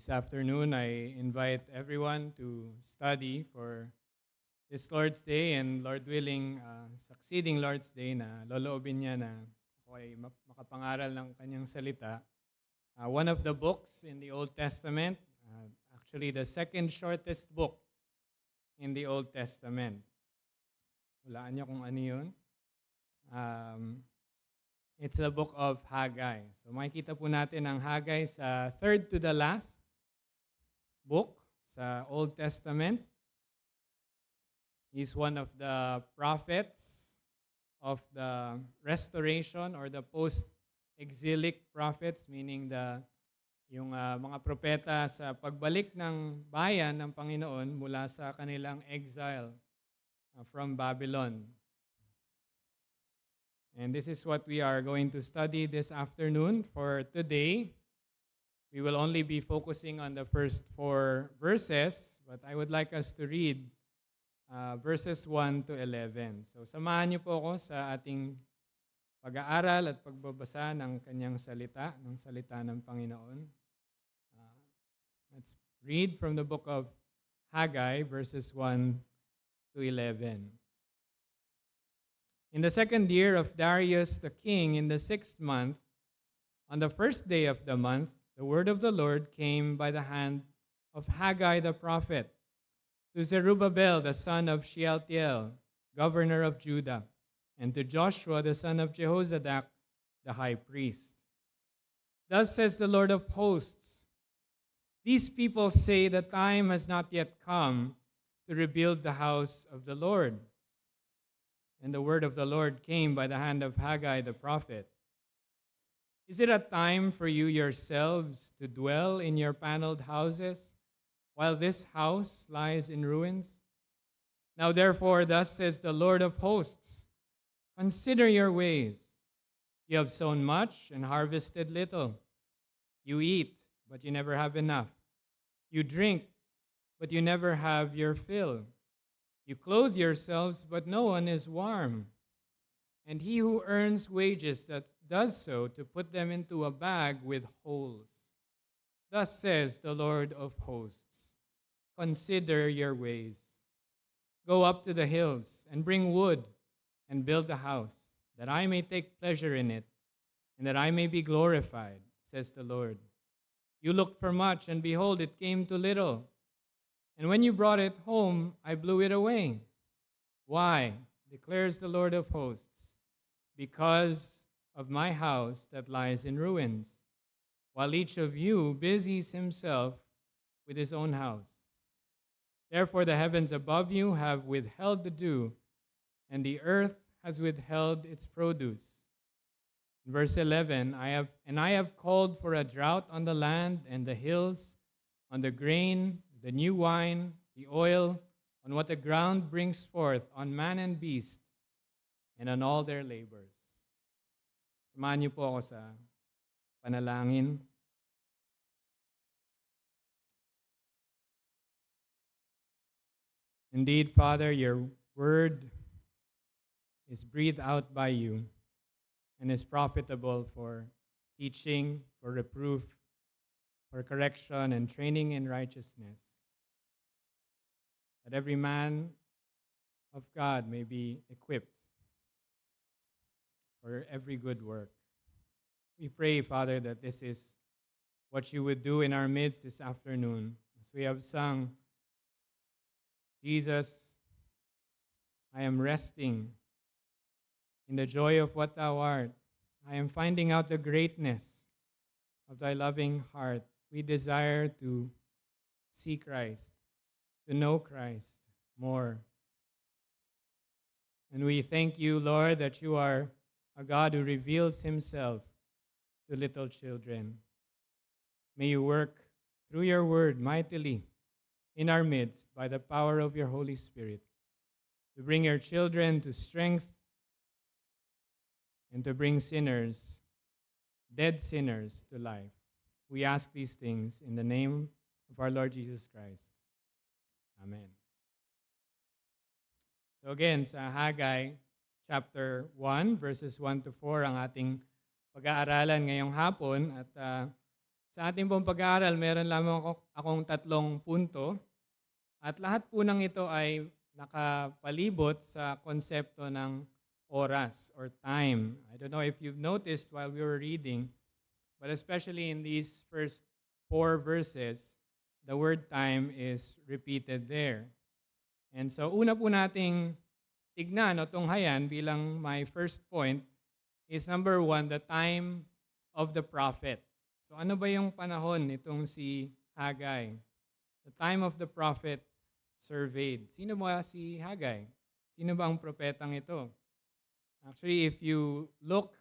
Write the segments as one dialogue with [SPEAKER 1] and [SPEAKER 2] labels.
[SPEAKER 1] This afternoon, I invite everyone to study for this Lord's Day and Lord willing, succeeding Lord's Day na loloobin niya na ako ay makapangaral ng kanyang salita. One of the books in the Old Testament, actually the second shortest book in the Old Testament. Hulaan niyo kung ano yun. Um, it's the book of Haggai. So makikita po natin ang Haggai sa third to the last book sa Old Testament. He's one of the prophets of the restoration or the post-exilic prophets, meaning yung mga propeta sa pagbalik ng bayan ng Panginoon mula sa kanilang exile from Babylon. And this is what we are going to study this afternoon. For today, we will only be focusing on the first 4 verses, but I would like us to read verses 1 to 11. So samahan niyo po ako sa ating pag-aaral at pagbabasa ng kanyang salita, ng salita ng Panginoon. Let's read from the book of Haggai, verses 1 to 11. In the second year of Darius the king, in the 6th month, on the first day of the month, the word of the Lord came by the hand of Haggai the prophet to Zerubbabel the son of Shealtiel, governor of Judah, and to Joshua the son of Jehozadak, the high priest. Thus says the Lord of hosts, these people say the time has not yet come to rebuild the house of the Lord. And the word of the Lord came by the hand of Haggai the prophet. Is it a time for you yourselves to dwell in your paneled houses, while this house lies in ruins? Now therefore, thus says the Lord of hosts, consider your ways. You have sown much and harvested little. You eat, but you never have enough. You drink, but you never have your fill. You clothe yourselves, but no one is warm. And he who earns wages that does so to put them into a bag with holes. Thus says the Lord of hosts, consider your ways. Go up to the hills and bring wood and build a house, that I may take pleasure in it, and that I may be glorified, says the Lord. You looked for much, and behold, it came to little. And when you brought it home, I blew it away. Why? Declares the Lord of hosts, because of my house that lies in ruins, while each of you busies himself with his own house. Therefore the heavens above you have withheld the dew, and the earth has withheld its produce. In verse 11, I have called for a drought on the land and the hills, on the grain, the new wine, the oil, on what the ground brings forth, on man and beast, and on all their labors. Samahan niyo po ako sa panalangin. Indeed, Father, your word is breathed out by you and is profitable for teaching, for reproof, for correction, and training in righteousness, that every man of God may be equipped for every good work. We pray, Father, that this is what you would do in our midst this afternoon. As we have sung, Jesus, I am resting in the joy of what thou art. I am finding out the greatness of thy loving heart. We desire to see Christ, to know Christ more. And we thank you, Lord, that you are a God who reveals himself to little children. May you work through your word mightily in our midst by the power of your Holy Spirit to bring your children to strength and to bring sinners, dead sinners, to life. We ask these things in the name of our Lord Jesus Christ. Amen. So again, sa Haggai chapter 1, verses 1 to 4 ang ating pag-aaralan ngayong hapon. At Sa ating pong pag-aaral, meron lamang akong tatlong punto at lahat po ng ito ay nakapalibot sa konsepto ng oras or time. I don't know if you've noticed while we were reading, but especially in these first 4 verses, the word time is repeated there. And so una po nating tignan o tunghayan bilang my first point is number 1, the time of the prophet. So ano ba yung panahon nitong si Haggai? The time of the prophet surveyed. Sino ba si Haggai? Sino ba ang propetang ito? Actually, if you look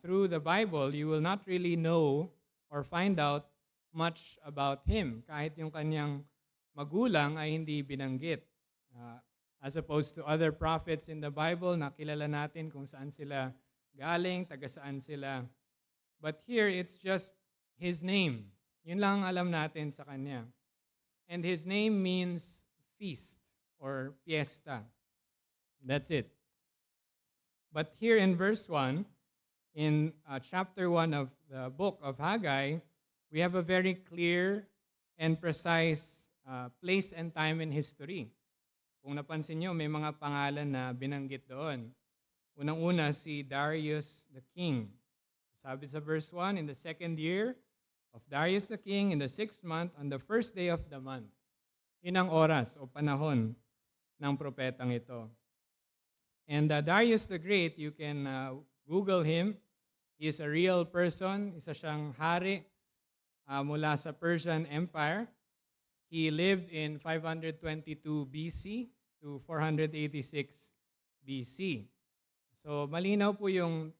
[SPEAKER 1] through the Bible, you will not really know or find out much about him. Kahit yung kanyang magulang ay hindi binanggit. As opposed to other prophets in the Bible, nakilala natin kung saan sila galing, taga saan sila. But here, it's just his name. Yun lang ang alam natin sa kanya. And his name means feast or fiesta. That's it. But here in verse 1, in chapter 1 of the book of Haggai, we have a very clear and precise place and time in history. Kung napansin nyo, may mga pangalan na binanggit doon. Unang-una, si Darius the king. Sabi sa verse 1, in the 2nd year of Darius the king, in the 6th month, on the 1st day of the month. Yun ang oras o panahon ng propetang ito. And Darius the Great, you can Google him. He is a real person. Isa siyang hari mula sa Persian Empire. He lived in 522 BC to 486 BC. So malinaw po yung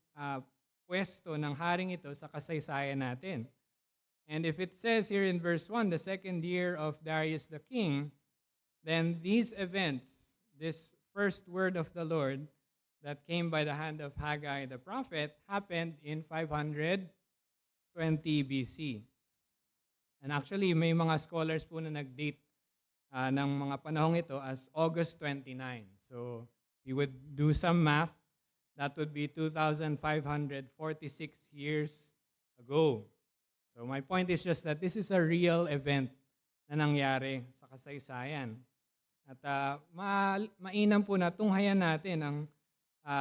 [SPEAKER 1] pwesto ng haring ito sa kasaysayan natin. And if it says here in verse 1, the 2nd year of Darius the king, then these events, this first word of the Lord that came by the hand of Haggai the prophet happened in 520 BC. And actually, may mga scholars po na nag-date ng mga panahong ito as August 29. So, if you would do some math, that would be 2,546 years ago. So, my point is just that this is a real event na nangyari sa kasaysayan. At mainam po na tunghayan natin ang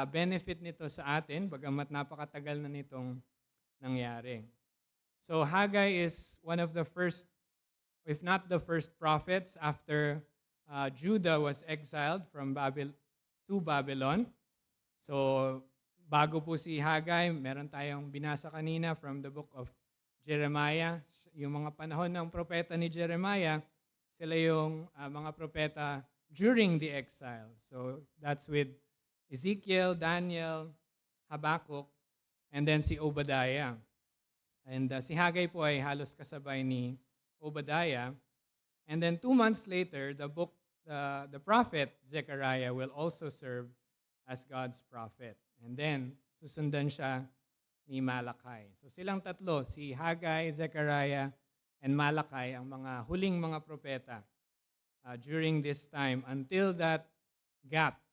[SPEAKER 1] benefit nito sa atin, bagamat napakatagal na nitong nangyari. So Haggai is one of the first, if not the first prophets after Judah was exiled from Babylon. So bago po si Haggai, meron tayong binasa kanina from the book of Jeremiah. Yung mga panahon ng propeta ni Jeremiah, sila yung mga propeta during the exile. So that's with Ezekiel, Daniel, Habakkuk, and then si Obadiah. And si Haggai po ay halos kasabay ni Obadiah. And then 2 months later, the prophet Zechariah will also serve as God's prophet. And then susundan siya ni Malachi. So silang tatlo, si Haggai, Zechariah, and Malachi, ang mga huling mga propeta during this time until that gap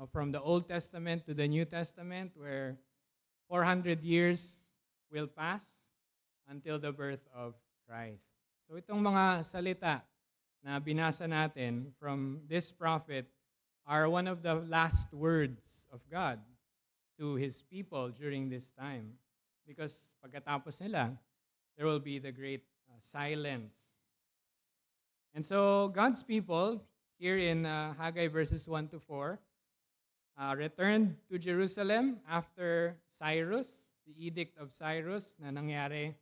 [SPEAKER 1] from the Old Testament to the New Testament where 400 years will pass until the birth of Christ. So itong mga salita na binasa natin from this prophet are one of the last words of God to His people during this time. Because pagkatapos nila, there will be the great silence. And so God's people, here in Haggai verses 1 to 4, returned to Jerusalem after Cyrus, the Edict of Cyrus na nangyari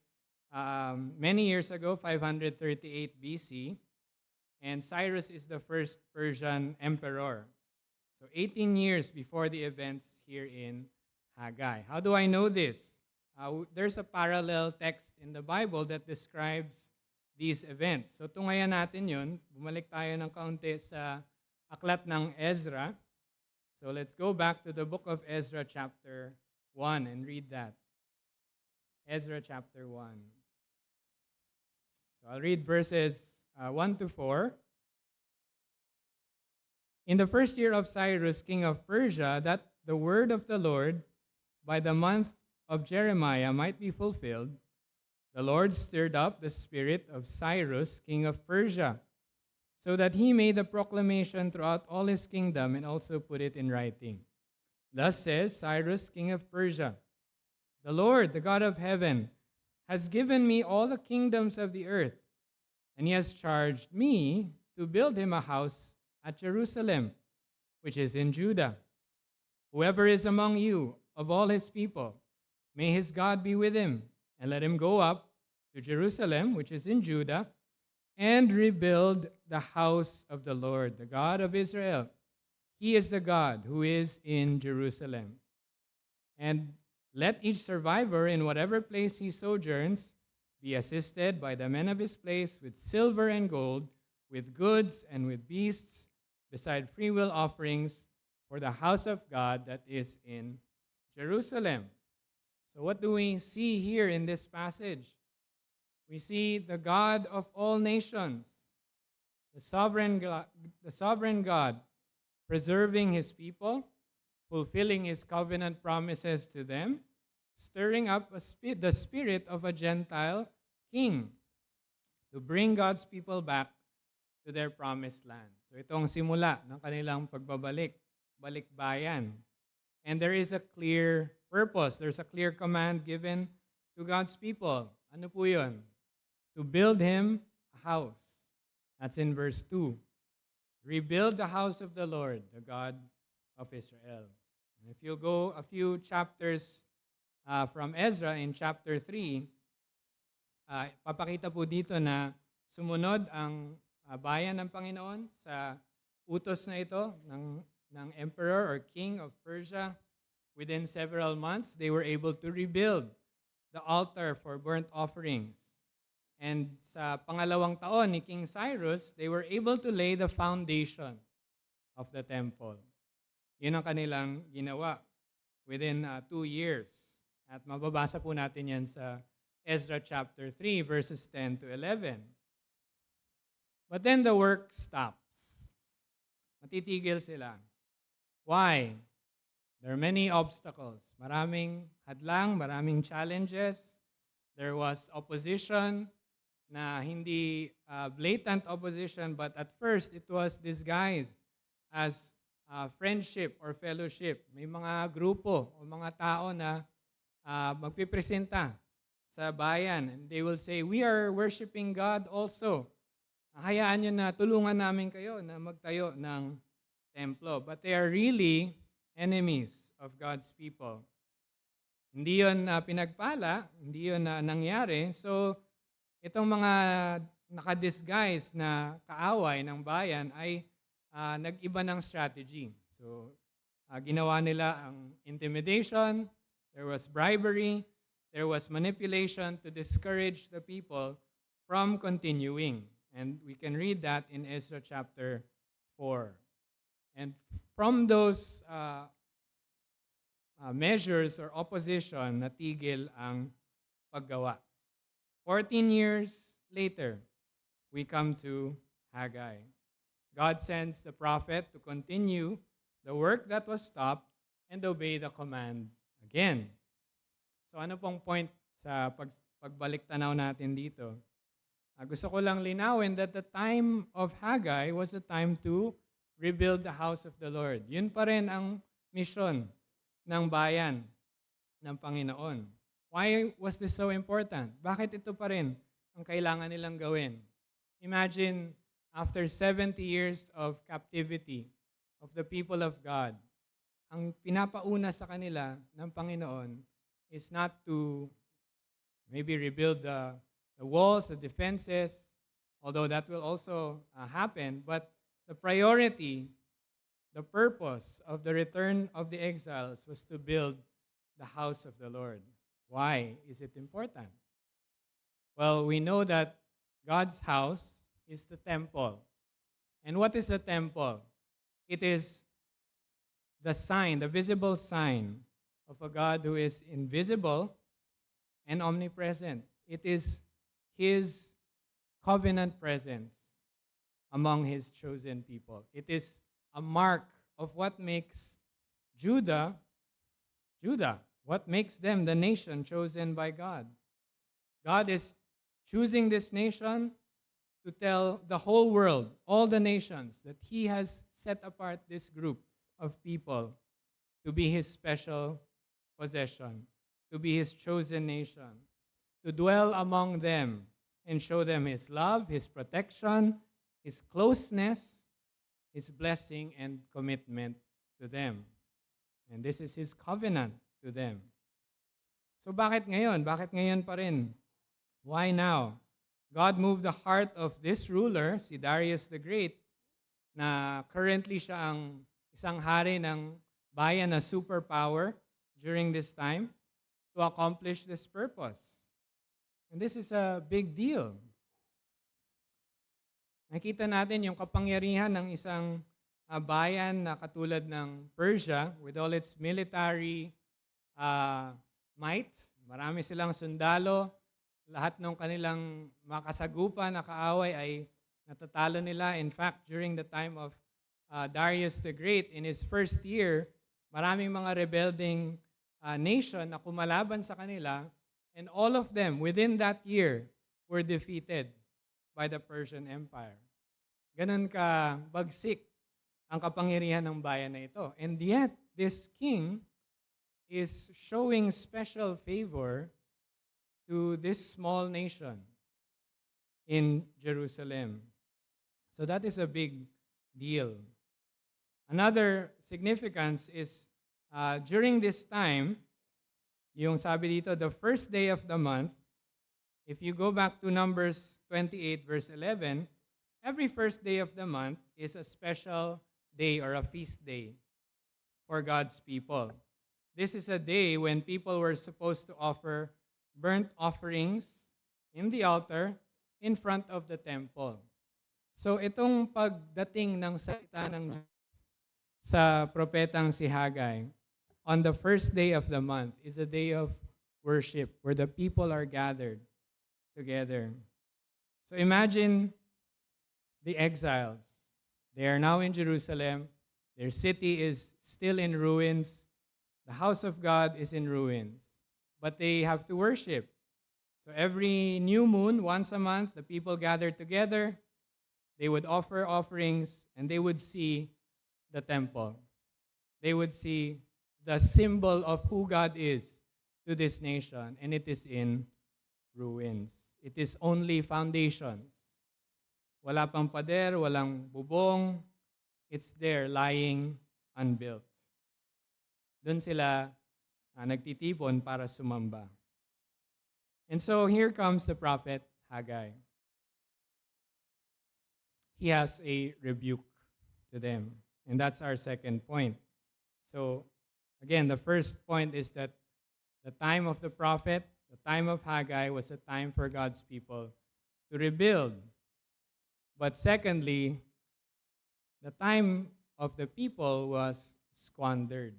[SPEAKER 1] many years ago, 538 BC. And Cyrus is the first Persian emperor. So 18 years before the events here in Haggai. How do I know this? There's a parallel text in the Bible that describes these events. So tungayan natin yun. Bumalik tayo ng kaunti sa aklat ng Ezra. So let's go back to the book of Ezra chapter 1 and read that. Ezra chapter 1. So I'll read verses 1 to 4. In the first year of Cyrus, king of Persia, that the word of the Lord by the month of Jeremiah might be fulfilled, the Lord stirred up the spirit of Cyrus, king of Persia, so that he made a proclamation throughout all his kingdom and also put it in writing. Thus says Cyrus, king of Persia, the Lord, the God of heaven, has given me all the kingdoms of the earth, and he has charged me to build him a house at Jerusalem, which is in Judah. Whoever is among you of all his people, may his God be with him, and let him go up to Jerusalem, which is in Judah, and rebuild the house of the Lord, the God of Israel. He is the God who is in Jerusalem. And let each survivor in whatever place he sojourns be assisted by the men of his place with silver and gold, with goods and with beasts, beside freewill offerings for the house of God that is in Jerusalem. So what do we see here in this passage? We see the God of all nations, the sovereign God, preserving his people, fulfilling his covenant promises to them, stirring up the spirit of a Gentile king to bring God's people back to their promised land. So ito ang simula ng kanilang pagbabalik, balikbayan. And there is a clear purpose. There's a clear command given to God's people. Ano po yun? To build him a house. That's in verse 2. Rebuild the house of the Lord, the God of Israel. And if you go a few chapters from Ezra in chapter 3, papakita po dito na sumunod ang bayan ng Panginoon sa utos na ito ng emperor or king of Persia. Within several months, they were able to rebuild the altar for burnt offerings. And sa pangalawang taon ni King Cyrus, they were able to lay the foundation of the temple. Yun ang kanilang ginawa within 2 years. At mababasa po natin yan sa Ezra chapter 3, verses 10 to 11. But then the work stops. Matitigil sila. Why? There are many obstacles. Maraming hadlang, maraming challenges. There was opposition na hindi blatant opposition, but at first it was disguised as friendship or fellowship. May mga grupo o mga tao na magpipresenta sa bayan. And they will say, we are worshiping God also. Hayaan nyo na tulungan namin kayo na magtayo ng templo. But they are really enemies of God's people. Hindi yun pinagpala, hindi yun nangyari. So, itong mga nakadisguise na kaaway ng bayan ay nag-iba ng strategy. So, ginawa nila ang intimidation, there was bribery, there was manipulation to discourage the people from continuing. And we can read that in Ezra chapter 4. And from those measures or opposition, natigil ang paggawa. 14 years later, we come to Haggai. God sends the prophet to continue the work that was stopped and obey the command again. So ano pong point sa pagbalik tanaw natin dito? Gusto ko lang linawin that the time of Haggai was a time to rebuild the house of the Lord. Yun pa rin ang mission ng bayan ng Panginoon. Why was this so important? Bakit ito pa rin ang kailangan nilang gawin? Imagine, after 70 years of captivity of the people of God, ang pinapauna sa kanila ng Panginoon is not to maybe rebuild the walls, the defenses, although that will also happen, but the priority, the purpose of the return of the exiles was to build the house of the Lord. Why is it important? Well, we know that God's house is the temple. And what is the temple? It is the sign, the visible sign of a God who is invisible and omnipresent. It is His covenant presence among His chosen people. It is a mark of what makes Judah, what makes them the nation chosen by God. God is choosing this nation to tell the whole world, all the nations, that He has set apart this group of people to be His special possession, to be His chosen nation, to dwell among them and show them His love, His protection, His closeness, His blessing and commitment to them. And this is His covenant to them. So bakit ngayon? Bakit ngayon pa rin? Why now? God moved the heart of this ruler, si Darius the Great, na currently siya ang isang hari ng bayan na superpower during this time, to accomplish this purpose. And this is a big deal. Nakita natin yung kapangyarihan ng isang bayan na katulad ng Persia with all its military might. Marami silang sundalo. Lahat ng kanilang makasagupa na kaaway ay natatalo nila. In fact, during the time of Darius the Great, in his first year, maraming mga rebelding nation na kumalaban sa kanila, and all of them within that year were defeated by the Persian Empire. Ganun ka bagsik ang kapangyarihan ng bayan na ito. And yet, this king is showing special favor to this small nation in Jerusalem. So that is a big deal. Another significance is during this time, yung sabi dito, the first day of the month, if you go back to Numbers 28 verse 11, every first day of the month is a special day or a feast day for God's people. This is a day when people were supposed to offer burnt offerings in the altar in front of the temple. So itong pagdating ng salita ng Diyos sa propetang si Haggai on the first day of the month is a day of worship where the people are gathered together. So imagine the exiles. They are now in Jerusalem. Their city is still in ruins. The house of God is in ruins. But they have to worship. So every new moon, once a month, the people gathered together. They would offer offerings and they would see the temple. They would see the symbol of who God is to this nation, and it is in ruins. It is only foundations. Wala pang pader, walang bubong. It's there lying unbuilt. Doon sila nagtitipon para sumamba. And so here comes the prophet Haggai. He has a rebuke to them. And that's our second point. So again, the first point is that the time of the prophet, the time of Haggai, was a time for God's people to rebuild. But secondly, the time of the people was squandered.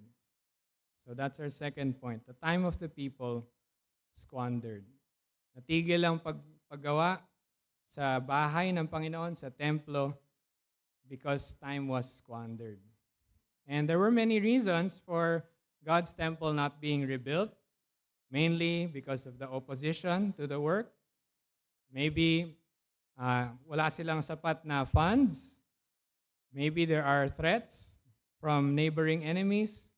[SPEAKER 1] So that's our second point. The time of the people squandered. Natigil ang paggawa sa bahay ng Panginoon, sa templo, because time was squandered. And there were many reasons for God's temple not being rebuilt, mainly because of the opposition to the work. Maybe wala silang sapat na funds. Maybe there are threats from neighboring enemies.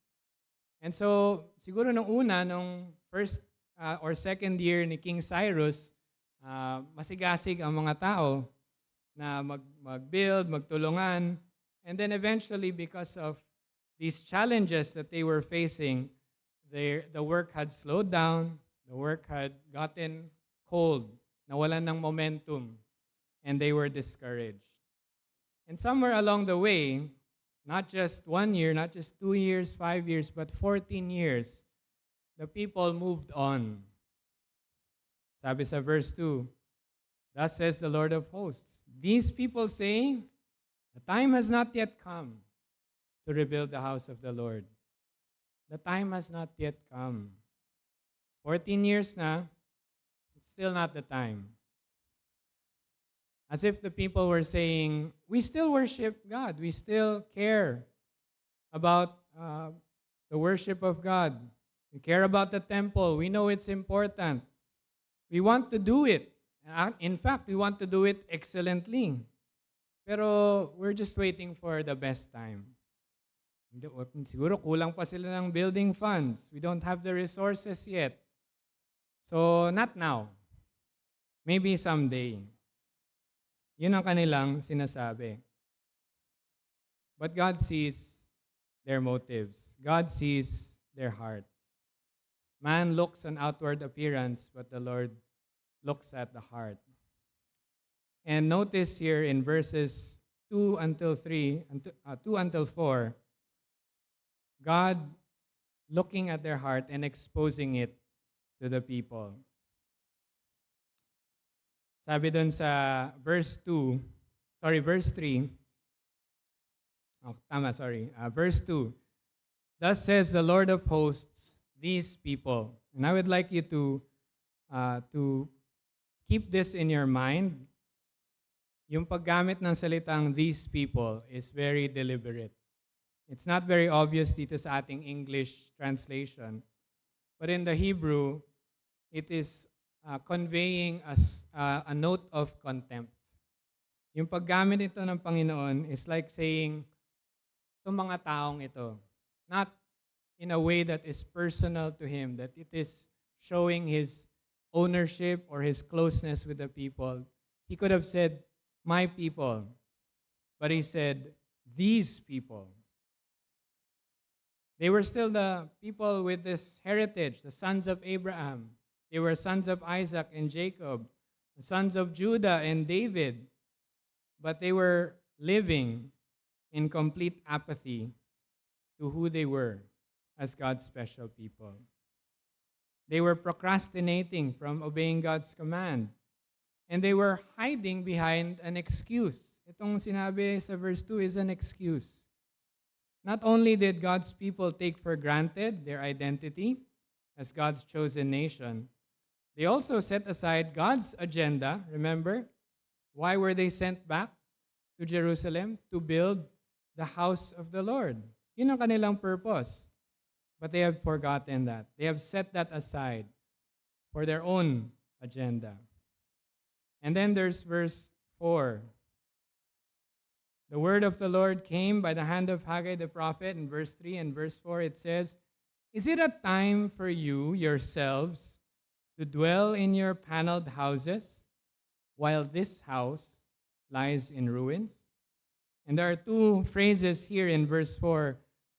[SPEAKER 1] And so, siguro nung first or second year ni King Cyrus, masigasig ang mga tao na mag-build, magtulungan. And then eventually, because of these challenges that they were facing, the work had slowed down, the work had gotten cold, nawalan ng momentum, and they were discouraged. And somewhere along the way, not just 1 year, not just 2 years, 5 years, but 14 years, the people moved on. Sabi sa verse 2, thus says the Lord of hosts, these people saying, the time has not yet come to rebuild the house of the Lord. The time has not yet come. 14 years na, it's still not the time. As if the people were saying, we still worship God. We still care about the worship of God. We care about the temple. We know it's important. We want to do it. In fact, we want to do it excellently. Pero we're just waiting for the best time. Siguro kulang pa sila ng building funds. We don't have the resources yet. So, not now. Maybe someday. Yun ang kanilang sinasabi. But God sees their motives. God sees their heart. Man looks on outward appearance, but the Lord looks at the heart. And notice here in verses 2 until 4, God looking at their heart and exposing it to the people. Sabi dun sa verse 3. Verse 2. Thus says the Lord of hosts, these people. And I would like you to keep this in your mind. Yung paggamit ng salitang these people is very deliberate. It's not very obvious dito sa ating English translation. But in the Hebrew, it is conveying a note of contempt. Yung paggamit ito ng Panginoon is like saying, itong mga taong ito, not in a way that is personal to Him, that it is showing His ownership or His closeness with the people. He could have said, my people. But He said, these people. They were still the people with this heritage, the sons of Abraham. They were sons of Isaac and Jacob, the sons of Judah and David. But they were living in complete apathy to who they were as God's special people. They were procrastinating from obeying God's command. And they were hiding behind an excuse. Itong sinabi sa verse 2 is an excuse. Not only did God's people take for granted their identity as God's chosen nation, they also set aside God's agenda. Remember, why were they sent back to Jerusalem? To build the house of the Lord. Yun ang kanilang purpose. But they have forgotten that. They have set that aside for their own agenda. And then there's verse 4. The word of the Lord came by the hand of Haggai the prophet. In verse 3 and verse 4 it says, is it a time for you yourselves to dwell in your paneled houses while this house lies in ruins? And there are two phrases here in verse 4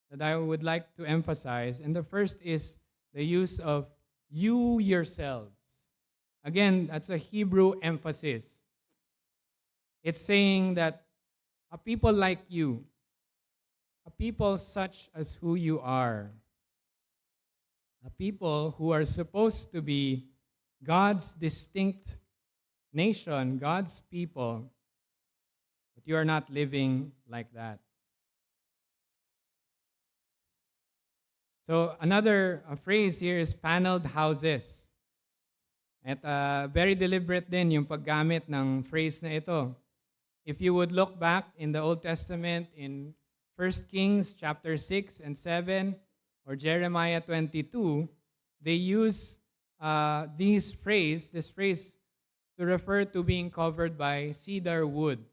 [SPEAKER 1] that I would like to emphasize. And the first is the use of you yourselves. Again, that's a Hebrew emphasis. It's saying that a people like you, a people such as who you are, a people who are supposed to be God's distinct nation, God's people, but you are not living like that. So another phrase here is paneled houses. At very deliberate din yung paggamit ng phrase na ito. If you would look back in the Old Testament in 1 Kings chapter 6 and 7 or Jeremiah 22, they use this phrase to refer to being covered by cedar wood.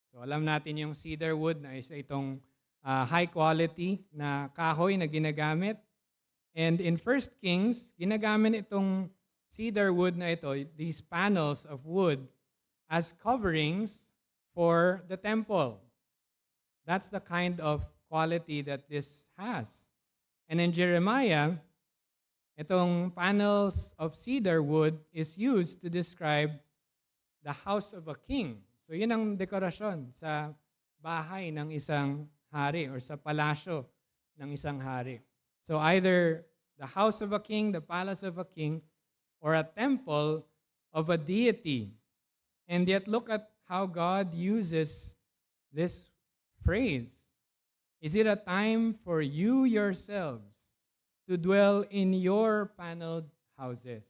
[SPEAKER 1] So alam natin yung cedar wood na isa itong high quality na kahoy na ginagamit. And in 1 Kings, ginagamit itong cedar wood na ito, these panels of wood, as coverings for the temple. That's the kind of quality that this has. And in Jeremiah, itong panels of cedar wood is used to describe the house of a king. So yun ang dekorasyon sa bahay ng isang hari or sa palasyo ng isang hari. So either the house of a king, the palace of a king, or a temple of a deity. And yet look at how God uses this phrase. Is it a time for you yourselves to dwell in your paneled houses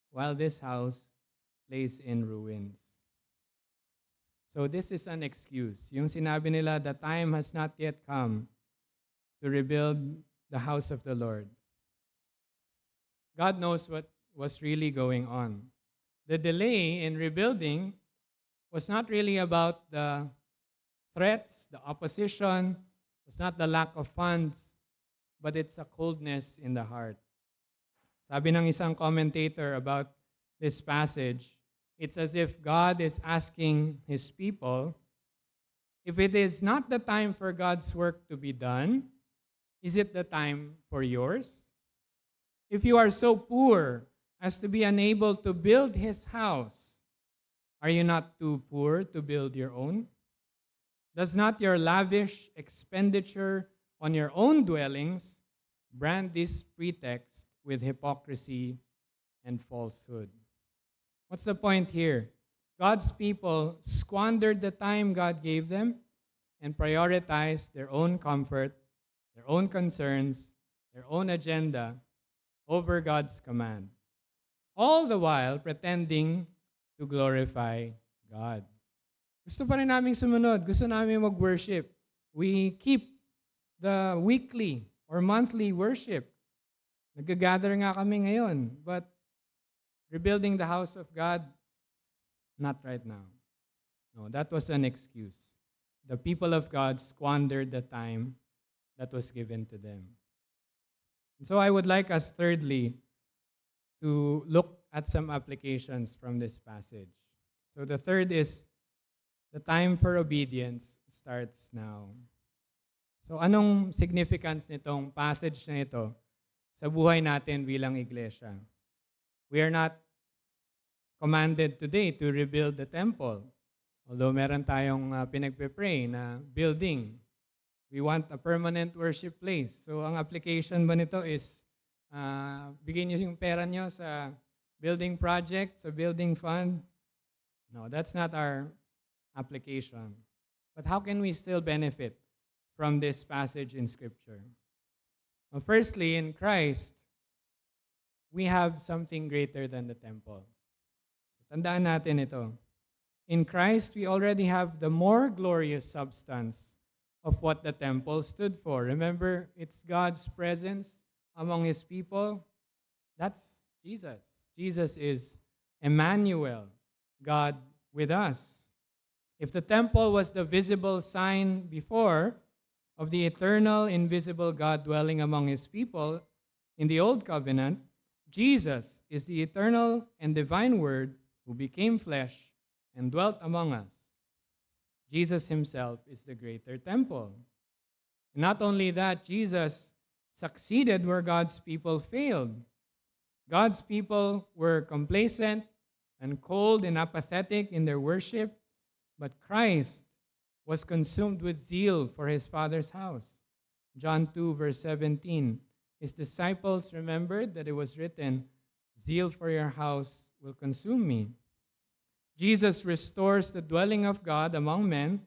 [SPEAKER 1] while this house lays in ruins? So this is an excuse. Yung sinabi nila, the time has not yet come to rebuild the house of the Lord. God knows what was really going on. The delay in rebuilding was not really about the threats, the opposition, it's not the lack of funds, but it's a coldness in the heart. Sabi ng isang commentator about this passage, it's as if God is asking His people, if it is not the time for God's work to be done, is it the time for yours? If you are so poor as to be unable to build His house, are you not too poor to build your own? Does not your lavish expenditure on your own dwellings brand this pretext with hypocrisy and falsehood? What's the point here? God's people squandered the time God gave them and prioritized their own comfort, their own concerns, their own agenda over God's command, all the while pretending to glorify God. Gusto pa rin namin sumunod. Gusto namin mag-worship. We keep the weekly or monthly worship. Nag-gather nga kami ngayon. But rebuilding the house of God, not right now. No, that was an excuse. The people of God squandered the time that was given to them. And so I would like us, thirdly, to look at some applications from this passage. So the third is, the time for obedience starts now. So anong significance nitong passage na ito sa buhay natin bilang iglesia? We are not commanded today to rebuild the temple. Although meron tayong pinagpe-pray na building. We want a permanent worship place. So ang application ba nito is bigyan niyo yung pera niyo sa building project, sa building fund? No, that's not our application. But how can we still benefit from this passage in Scripture? Well, firstly, in Christ, we have something greater than the temple. So, tandaan natin ito. In Christ, we already have the more glorious substance of what the temple stood for. Remember, it's God's presence among His people. That's Jesus. Jesus is Emmanuel, God with us. If the temple was the visible sign before of the eternal, invisible God dwelling among His people in the Old Covenant, Jesus is the eternal and divine Word who became flesh and dwelt among us. Jesus Himself is the greater temple. And not only that, Jesus succeeded where God's people failed. God's people were complacent and cold and apathetic in their worship, but Christ was consumed with zeal for His Father's house. John 2, verse 17. His disciples remembered that it was written, "Zeal for your house will consume me." Jesus restores the dwelling of God among men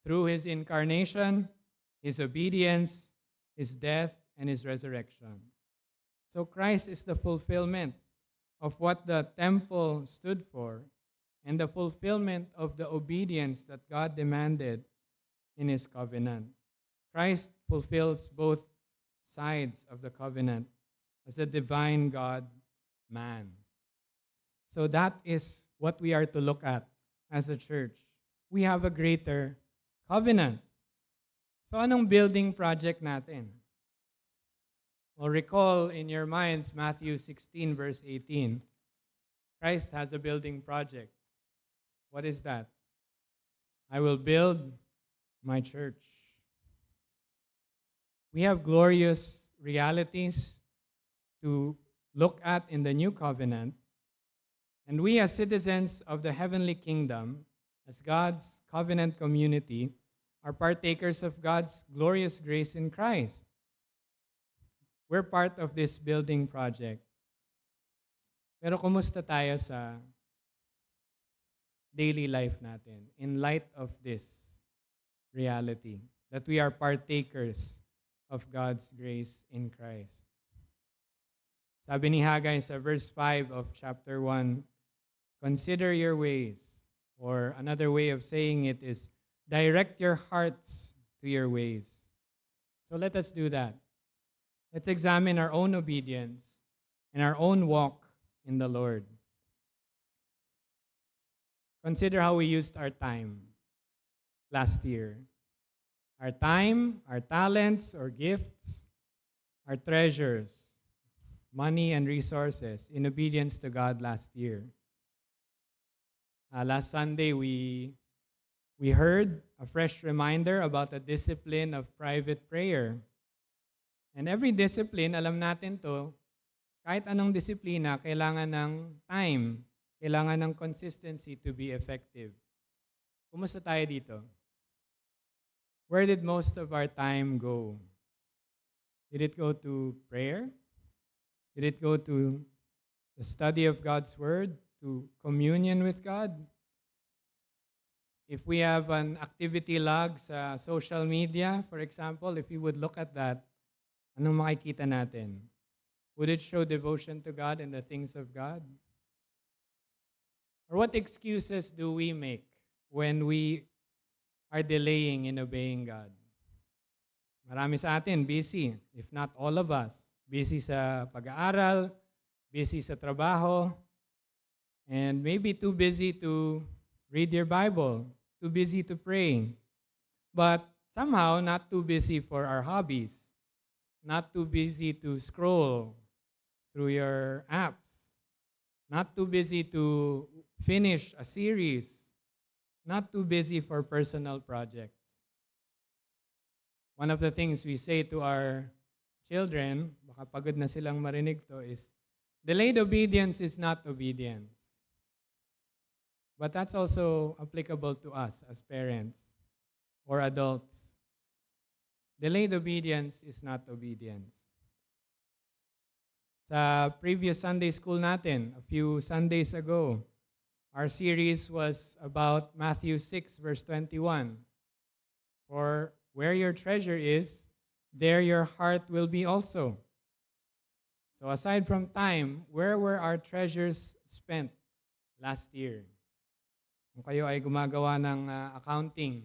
[SPEAKER 1] through His incarnation, His obedience, His death, and His resurrection. So Christ is the fulfillment of what the temple stood for and the fulfillment of the obedience that God demanded in His covenant. Christ fulfills both sides of the covenant as the divine God-man. So that is what we are to look at as a church. We have a greater covenant. So anong building project natin? Well, recall in your minds Matthew 16, verse 18. Christ has a building project. What is that? I will build my church. We have glorious realities to look at in the new covenant. And we as citizens of the heavenly kingdom, as God's covenant community, are partakers of God's glorious grace in Christ. We're part of this building project. Pero kumusta tayo sa daily life natin in light of this reality that we are partakers of God's grace in Christ? Sabi ni Haggai sa verse 5 of chapter 1, consider your ways, or another way of saying it is, direct your hearts to your ways. So let us do that. Let's examine our own obedience and our own walk in the Lord. Consider how we used our time last year. Our time, our talents, or gifts, our treasures, money and resources in obedience to God last year. Last Sunday, we heard a fresh reminder about the discipline of private prayer. And every discipline, alam natin to, kahit anong disiplina, kailangan ng time, kailangan ng consistency to be effective. Kumusta tayo dito? Where did most of our time go? Did it go to prayer? Did it go to the study of God's Word, to communion with God? If we have an activity log sa social media, for example, if you would look at that, anong makikita natin? Would it show devotion to God and the things of God? Or what excuses do we make when we are delaying in obeying God? Marami sa atin busy, if not all of us. Busy sa pag-aaral, busy sa trabaho, and maybe too busy to read your Bible, too busy to pray. But somehow not too busy for our hobbies, not too busy to scroll through your apps, not too busy to finish a series, not too busy for personal projects. One of the things we say to our children, baka pagod na silang marinig to, is delayed obedience is not obedience. But that's also applicable to us as parents or adults. Delayed obedience is not obedience. Sa previous Sunday school natin, a few Sundays ago, our series was about Matthew 6, verse 21. For where your treasure is, there your heart will be also. So aside from time, where were our treasures spent last year? Kung kayo ay gumagawa ng accounting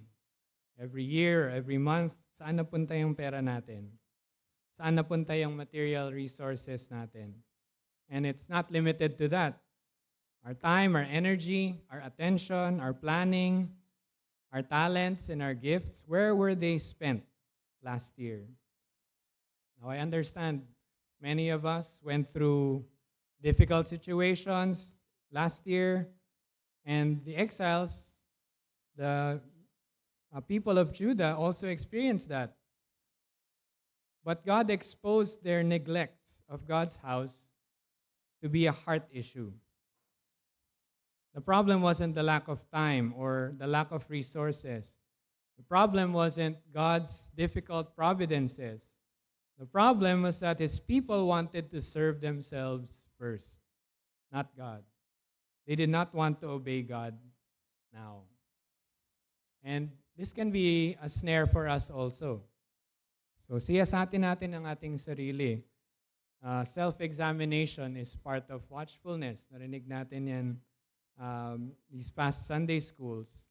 [SPEAKER 1] every year, every month, saan napunta yung pera natin? Saan napunta yung material resources natin? And it's not limited to that. Our time, our energy, our attention, our planning, our talents, and our gifts, where were they spent last year? Now, I understand many of us went through difficult situations last year, and the exiles, the people of Judah also experienced that. But God exposed their neglect of God's house to be a heart issue. The problem wasn't the lack of time or the lack of resources. The problem wasn't God's difficult providences. The problem was that his people wanted to serve themselves first, not God. They did not want to obey God now. And this can be a snare for us also. So siyasatin natin ang ating sarili. Self-examination is part of watchfulness. Narinig natin yan these past Sunday schools.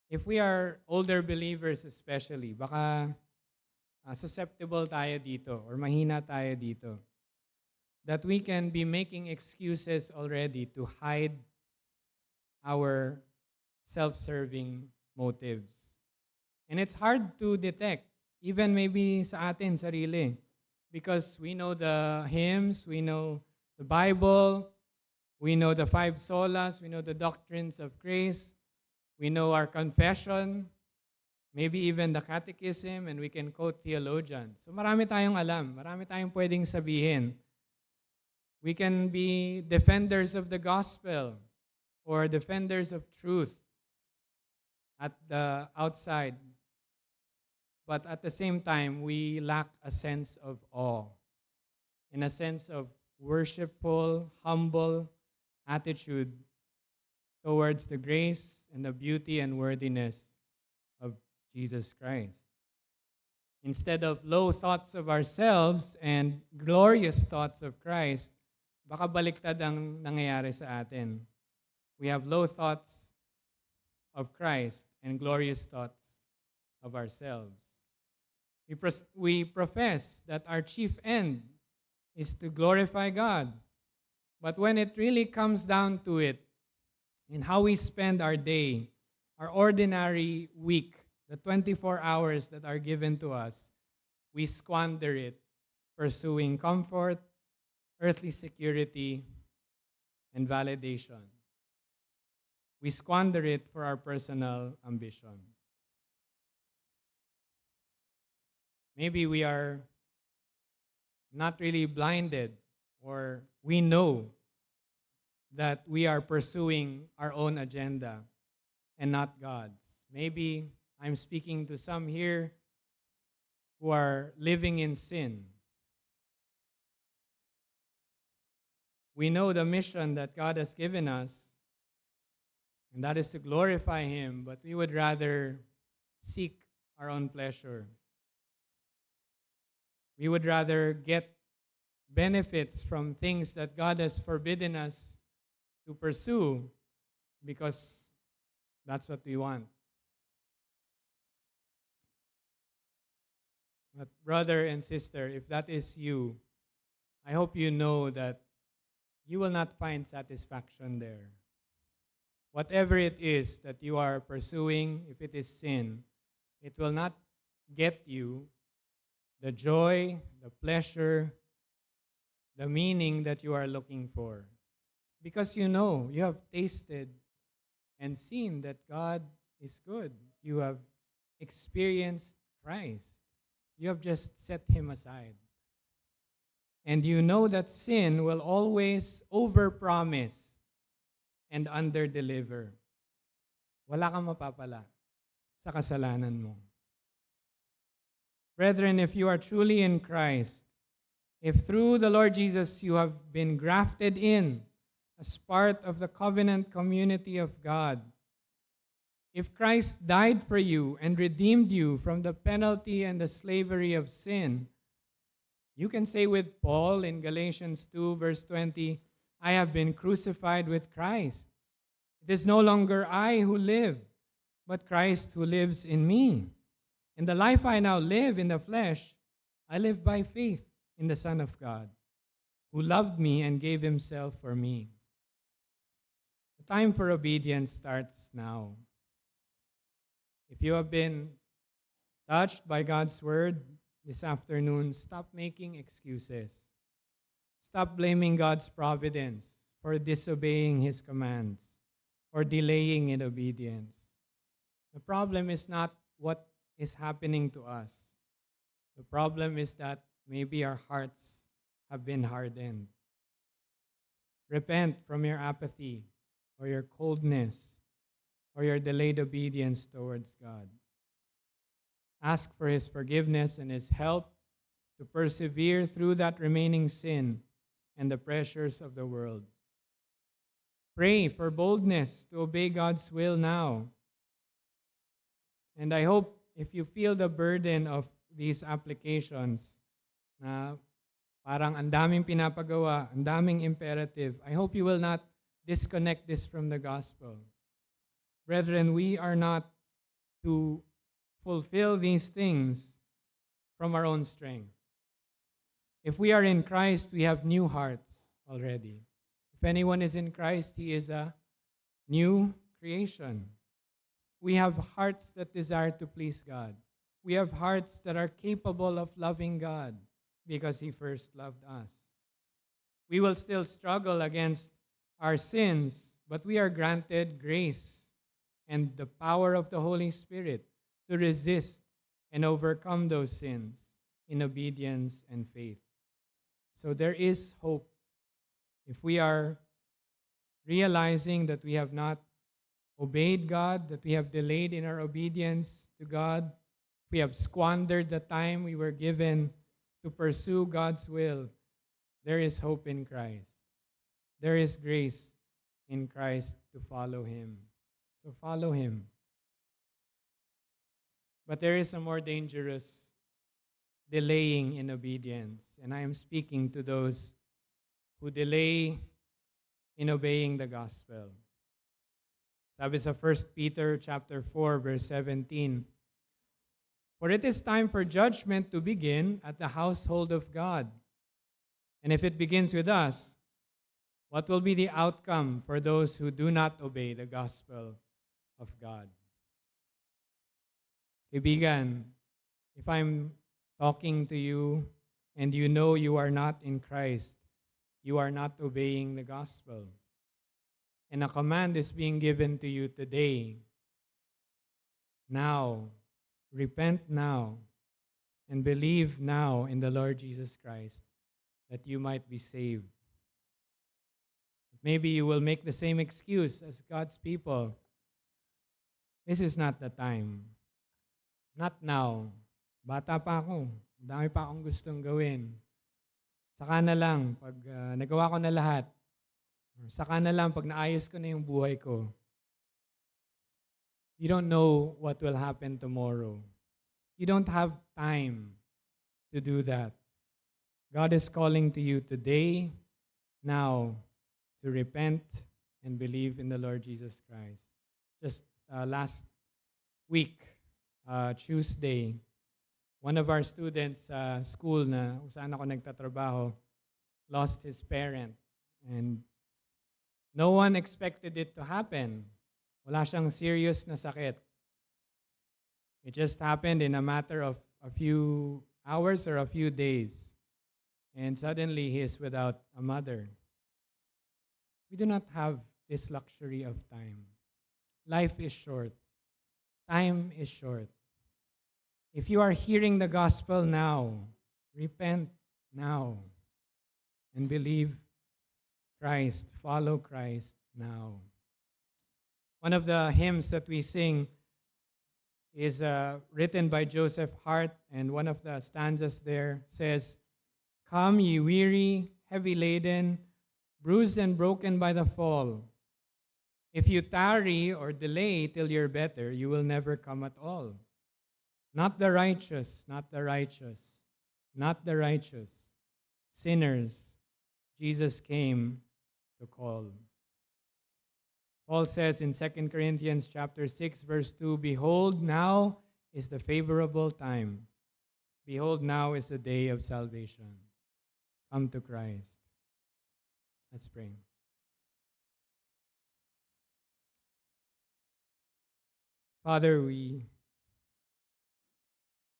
[SPEAKER 1] If we are older believers especially, baka susceptible tayo dito or mahina tayo dito. That we can be making excuses already to hide our self-serving motives. And it's hard to detect, even maybe sa atin sarili, because we know the hymns, we know the Bible, we know the 5 solas, we know the doctrines of grace, we know our confession, maybe even the catechism, and we can quote theologians. So marami tayong alam, marami tayong pwedeng sabihin. We can be defenders of the gospel or defenders of truth at the outside. But at the same time, we lack a sense of awe and a sense of worshipful, humble attitude towards the grace and the beauty and worthiness of Jesus Christ. Instead of low thoughts of ourselves and glorious thoughts of Christ, baka baliktad ang nangyayari sa atin. We have low thoughts of Christ and glorious thoughts of ourselves. We profess that our chief end is to glorify God, But when it really comes down to it, in how we spend our day, our ordinary week, the 24 hours that are given to us, we squander it pursuing comfort, earthly security, and validation. We squander it for our personal ambition. Maybe we are not really blinded, or we know that we are pursuing our own agenda and not God's. Maybe I'm speaking to some here who are living in sin. We know the mission that God has given us, and that is to glorify Him, but we would rather seek our own pleasure. We would rather get benefits from things that God has forbidden us to pursue because that's what we want. But brother and sister, if that is you, I hope you know that you will not find satisfaction there. Whatever it is that you are pursuing, if it is sin, it will not get you the joy, the pleasure, the meaning that you are looking for. Because you know, you have tasted and seen that God is good. You have experienced Christ. You have just set Him aside. And you know that sin will always overpromise and underdeliver. Wala kang mapapala sa kasalanan mo. Brethren, if you are truly in Christ, if through the Lord Jesus you have been grafted in as part of the covenant community of God, if Christ died for you and redeemed you from the penalty and the slavery of sin, you can say with Paul in Galatians 2 verse 20, I have been crucified with Christ. It is no longer I who live, but Christ who lives in me. And the life I now live in the flesh, I live by faith in the Son of God, who loved me and gave Himself for me. The time for obedience starts now. If you have been touched by God's word this afternoon, stop making excuses. Stop blaming God's providence for disobeying His commands or delaying in obedience. The problem is not what is happening to us. The problem is that maybe our hearts have been hardened. Repent from your apathy or your coldness or your delayed obedience towards God. Ask for His forgiveness and His help to persevere through that remaining sin and the pressures of the world. Pray for boldness to obey God's will now. And I hope if you feel the burden of these applications na parang ang daming pinapagawa, ang daming imperative, I hope you will not disconnect this from the gospel. Brethren, we are not to fulfill these things from our own strength. If we are in Christ, we have new hearts already. If anyone is in Christ, he is a new creation. We have hearts that desire to please God. We have hearts that are capable of loving God because He first loved us. We will still struggle against our sins, but we are granted grace and the power of the Holy Spirit to resist and overcome those sins in obedience and faith. So there is hope. If we are realizing that we have not obeyed God, that we have delayed in our obedience to God, we have squandered the time we were given to pursue God's will, there is hope in Christ. There is grace in Christ to follow Him. So follow Him. But there is a more dangerous delaying in obedience. And I am speaking to those who delay in obeying the gospel. Sabi sa 1 Peter chapter 4, verse 17, for it is time for judgment to begin at the household of God. And if it begins with us, What will be the outcome for those who do not obey the gospel of God? Kaibigan, if I'm talking to you and you know you are not in Christ, you are not obeying the gospel. And a command is being given to you today. Now, repent now, and believe now in the Lord Jesus Christ that you might be saved. Maybe you will make the same excuse as God's people. This is not the time. Not now. Bata pa ako. Dami pa akong gustong gawin. Saka na lang pag nagawa ko na lahat. Saka na lang pag naayos ko na yung buhay ko. You don't know what will happen tomorrow. You don't have time to do that. God is calling to you today, now, to repent and believe in the Lord Jesus Christ. Just last week, Tuesday, one of our students sa school na kung saan ako nagtatrabaho lost his parent. And no one expected it to happen. Wala siyang serious na sakit. It just happened in a matter of a few hours or a few days. And suddenly he is without a mother. We do not have this luxury of time. Life is short. Time is short. If you are hearing the gospel now, repent now and believe Christ. Follow Christ now. One of the hymns that we sing is written by Joseph Hart, and one of the stanzas there says, "Come, ye weary, heavy laden, bruised and broken by the fall. If you tarry or delay till you're better, you will never come at all. Not the righteous, not the righteous, not the righteous. Sinners, Jesus came to call." Paul says in 2 Corinthians chapter 6, verse 2, "Behold, now is the favorable time. Behold, now is the day of salvation. Come to Christ." Let's pray. Father, we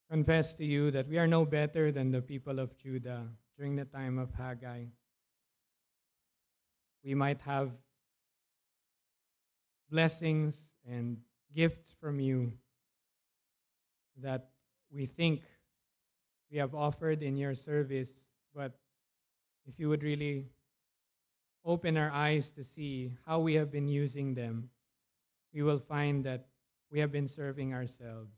[SPEAKER 1] confess to you that we are no better than the people of Judah during the time of Haggai. We might have blessings and gifts from you that we think we have offered in your service, but if you would really open our eyes to see how we have been using them, we will find that we have been serving ourselves.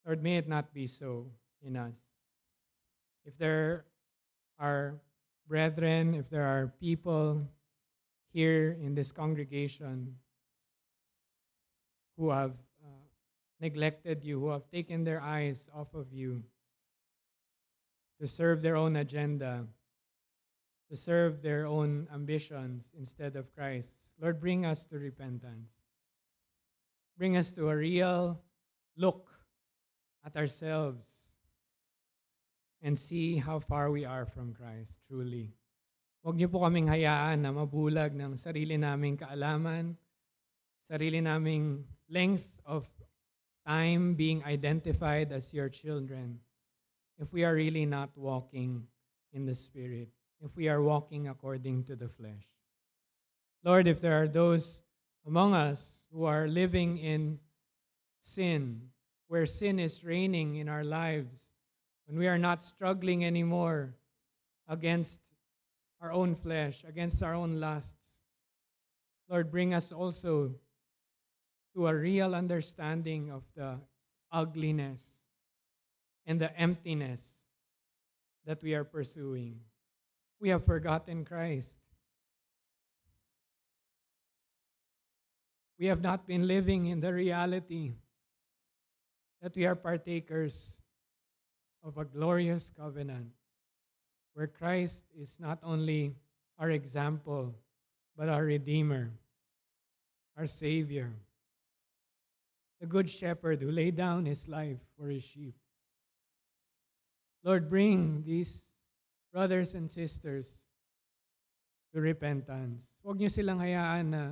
[SPEAKER 1] Lord, may it not be so in us. If there are brethren, if there are people here in this congregation who have neglected you, who have taken their eyes off of you to serve their own agenda, to serve their own ambitions instead of Christ's, Lord, bring us to repentance. Bring us to a real look at ourselves and see how far we are from Christ, truly. Huwag niyo po kaming hayaan na mabulag ng sarili naming kaalaman, sarili naming length of time being identified as your children if we are really not walking in the Spirit, if we are walking according to the flesh. Lord, if there are those among us who are living in sin, where sin is reigning in our lives, when we are not struggling anymore against our own flesh, against our own lusts, Lord, bring us also to a real understanding of the ugliness and the emptiness that we are pursuing. We have forgotten Christ. We have not been living in the reality that we are partakers of a glorious covenant where Christ is not only our example, but our Redeemer, our Savior, the Good Shepherd who laid down his life for his sheep. Lord, bring these brothers and sisters to repentance. Huwag niyo silang hayaan na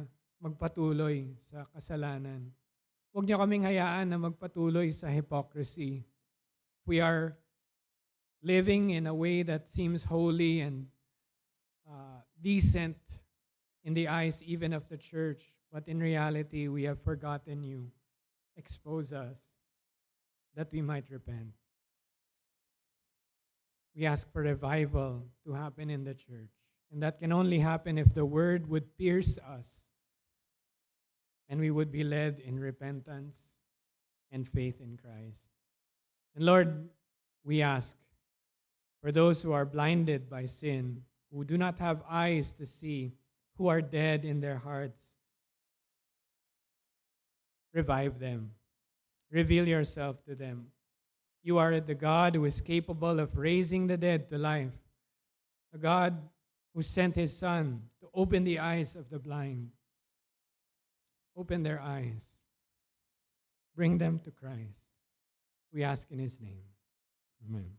[SPEAKER 1] magpatuloy sa kasalanan. Huwag niyo kaming hayaan na magpatuloy sa hypocrisy. We are living in a way that seems holy and decent in the eyes even of the church, but in reality, we have forgotten you. Expose us that we might repent. We ask for revival to happen in the church. And that can only happen if the word would pierce us and we would be led in repentance and faith in Christ. And Lord, we ask for those who are blinded by sin, who do not have eyes to see, who are dead in their hearts, revive them. Reveal yourself to them. You are the God who is capable of raising the dead to life, a God who sent his Son to open the eyes of the blind. Open their eyes. Bring them to Christ. We ask in his name. Amen.